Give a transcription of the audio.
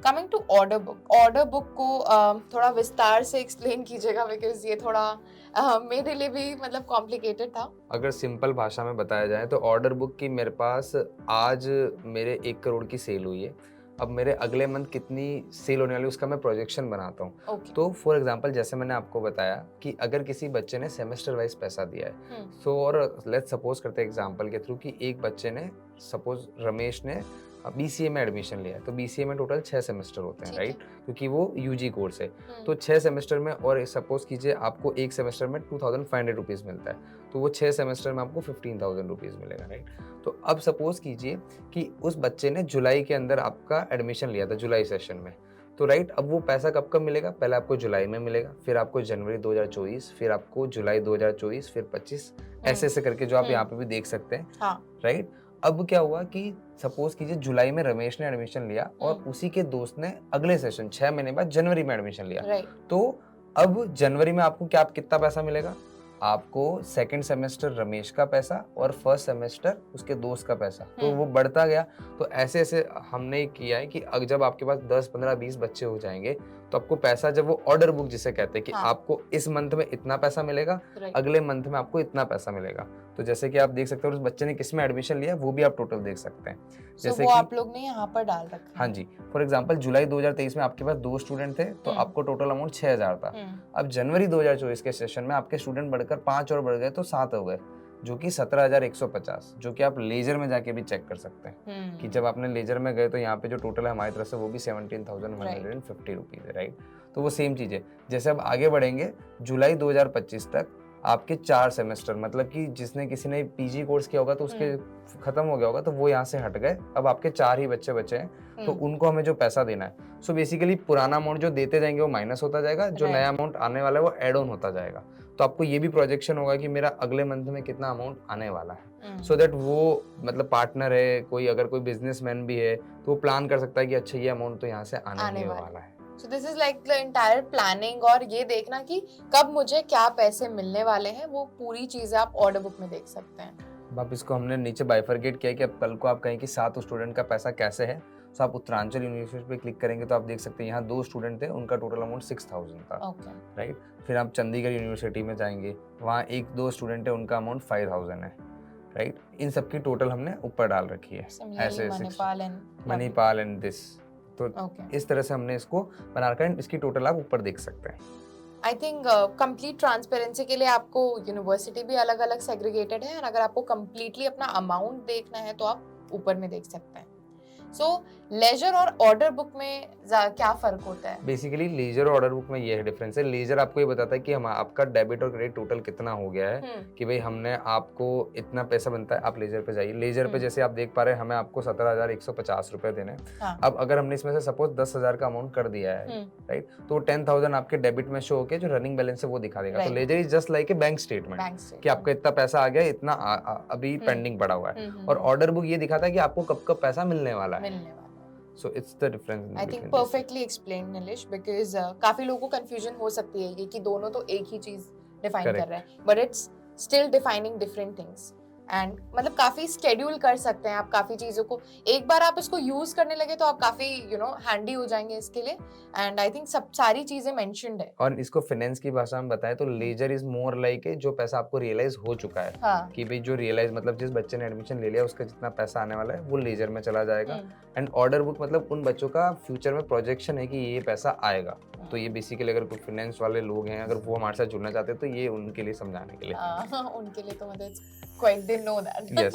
Coming to order book को थोड़ा विस्तार से एक्सप्लेन कीजिएगा, बिकॉज ये थोड़ा मेरे लिए भी मतलब कॉम्प्लिकेटेड था। अगर सिंपल भाषा में बताया जाए तो ऑर्डर बुक की मेरे पास आज मेरे 1 करोड़ की सेल हुई है। अब मेरे अगले मंथ कितनी सेल होने वाली है उसका मैं प्रोजेक्शन बनाता हूँ। ओके। तो फॉर एग्जांपल जैसे मैंने आपको बताया कि अगर किसी बच्चे ने सेमेस्टर वाइज पैसा दिया है, सो और लेट्स सपोज करते हैं एग्जांपल के थ्रू कि एक बच्चे ने, सपोज रमेश ने बीसीए में एडमिशन लिया है, तो बीसीए में टोटल 6 सेमेस्टर होते हैं, ठीक है। राइट, क्योंकि वो यूजी कोर्स है। तो 6 सेमेस्टर में, और सपोज कीजिए आपको एक सेमेस्टर में 2500 रुपीज़ मिलता है, तो वो 6 सेमेस्टर में आपको 15,000 रुपीज़ मिलेगा, राइट। तो अब सपोज कीजिए कि उस बच्चे ने जुलाई के अंदर आपका एडमिशन लिया था, जुलाई सेशन में, तो राइट, अब वो पैसा कब कब मिलेगा? पहले आपको जुलाई में मिलेगा, फिर आपको जनवरी 2024, फिर आपको जुलाई 2024, फिर 25, ऐसे ऐसे करके जो आप यहाँ पे भी देख सकते हैं, हाँ। राइट। अब क्या हुआ कि सपोज कीजिए जुलाई में रमेश ने एडमिशन लिया और उसी के दोस्त ने अगले सेशन 6 महीने बाद जनवरी में एडमिशन लिया, राइट। तो अब जनवरी में आपको क्या कितना पैसा मिलेगा? आपको सेकंड सेमेस्टर रमेश का पैसा और फर्स्ट सेमेस्टर उसके दोस्त का पैसा, तो वो बढ़ता गया। तो ऐसे ऐसे हमने किया है कि जब आपके पास 10, 15, 20 बच्चे हो जाएंगे तो आपको पैसा, जब वो ऑर्डर बुक जिसे कहते हैं कि आपको इस मंथ में इतना पैसा मिलेगा, अगले मंथ में आपको इतना पैसा मिलेगा। तो जैसे कि आप देख सकते हो उस बच्चे ने किस में एडमिशन लिया वो भी आप टोटल देख सकते हैं। जैसे वो आप लोग ने यहाँ पर डाल रखा है। हाँ जी, फॉर एग्जांपल जुलाई 2023 में आपके पास 2 स्टूडेंट थे तो आपको टोटल अमाउंट 6000 था। अब जनवरी 2024 के सेशन में आपके स्टूडेंट बढ़कर 5 और बढ़ गए तो 7 हो गए, जो कि 17,150, जो कि आप लेजर में जाके भी चेक कर सकते हैं कि जब आपने लेजर में गए तो यहाँ पे जो टोटल है हमारी तरफ से वो भी 17,150 रुपीज़ है, राइट। तो वो सेम चीज़ है। जैसे अब आगे बढ़ेंगे जुलाई 2025 तक आपके 4 सेमेस्टर, मतलब कि जिसने किसी ने पीजी कोर्स किया होगा तो उसके खत्म हो गया होगा तो वो यहाँ से हट गए, अब आपके 4 ही बच्चे बचे हैं, तो उनको हमें जो पैसा देना है, सो बेसिकली पुराना अमाउंट जो देते जाएंगे वो माइनस होता जाएगा, जो नया अमाउंट आने वाला है वो एड ऑन होता जाएगा। तो आपको ये भी प्रोजेक्शन होगा कि मेरा अगले मंथ में कितना अमाउंट आने वाला है, सो दैट वो मतलब पार्टनर है कोई, अगर कोई बिजनेसमैन भी है तो वो प्लान कर सकता है कि अच्छा ये अमाउंट तो यहाँ से आने ही वाला है। So this is like the entire planning, और ये देखना कि कब मुझे क्या पैसे मिलने वाले हैं, वो पूरी चीजें आप ऑर्डर बुक में देख सकते हैं। अब इसको हमने नीचे बाइफरगेट किया है कि अब कल को आप कहें कि 7 स्टूडेंट का पैसा कैसे है, तो आप उत्तरांचल यूनिवर्सिटी पे क्लिक करेंगे तो आप देख सकते हैं यहाँ 2 स्टूडेंट थे, उनका टोटल अमाउंट 6000 था, राइट। फिर आप चंडीगढ़ यूनिवर्सिटी में जाएंगे, वहाँ 1-2 स्टूडेंट है, उनका अमाउंट 5000 है, राइट। इन सबकी टोटल हमने ऊपर डाल रखी है, ऐसे मणिपाल एंड दिस, तो इस तरह से हमने इसको बना रखा है, इसकी टोटल आप ऊपर देख सकते हैं। आई थिंक कंप्लीट ट्रांसपेरेंसी के लिए आपको यूनिवर्सिटी भी अलग अलग सेग्रीगेटेड है, और अगर आपको कंप्लीटली अपना अमाउंट देखना है तो आप ऊपर में देख सकते हैं। सो लेजर और ऑर्डर बुक में क्या फर्क होता है? बेसिकली लेजर और ऑर्डर बुक में ये डिफरेंस है। लेजर आपको ये बताता है कि हम आपका डेबिट और क्रेडिट टोटल कितना हो गया है, कि भाई हमने आपको इतना पैसा बनता है, आप लेजर पे जाइए। लेजर पे जैसे आप देख पा रहे हैं हमें आपको 17,150 रुपए देने हैं। हाँ। अब अगर हमने इसमें से सपोज 10,000 का अमाउंट कर दिया है, राइट, तो 10,000 आपके डेबिट में शो होकर जो रनिंग बैलेंस है वो दिखा देगा। तो ledger is just like a bank statement कि आपका इतना पैसा आ गया, इतना अभी पेंडिंग पड़ा हुआ है। और ऑर्डर बुक ये दिखाता है कि आपको कब कब पैसा मिलने वाला है। So it's the difference. I think perfectly explained, Nilesh, because काफी लोगों को कंफ्यूजन हो सकती है ये कि दोनों तो एक ही चीज डिफाइन कर रहे हैं, but it's still defining different things. And मतलब काफी स्केड्यूल कर सकते हैं आप काफी चीजों को, एक बार आप इसको यूज करने लगे तो आप काफी हैंडी हो जाएंगे इसके लिए। एंड आई थिंक सब सारी चीजें मेंशन्ड है। और इसको फाइनेंस की भाषा में बताएं तो लेजर इज मोर लाइक जो पैसा आपको रियलाइज हो चुका है। हाँ। कि भाई जो रियलाइज मतलब जिस बच्चे ने एडमिशन ले लिया उसका जितना पैसा आने वाला है वो लेजर में चला जाएगा। एंड ऑर्डर बुक मतलब उन बच्चों का फ्यूचर में प्रोजेक्शन है कि ये पैसा आएगा। तो ये बेसिकली अगर कोई फाइनेंस वाले लोग हैं, अगर वो हमारे साथ जुड़ना चाहते हैं तो ये उनके लिए समझाने के लिए। उनके लिए तो मतलब quite they know that. Yes.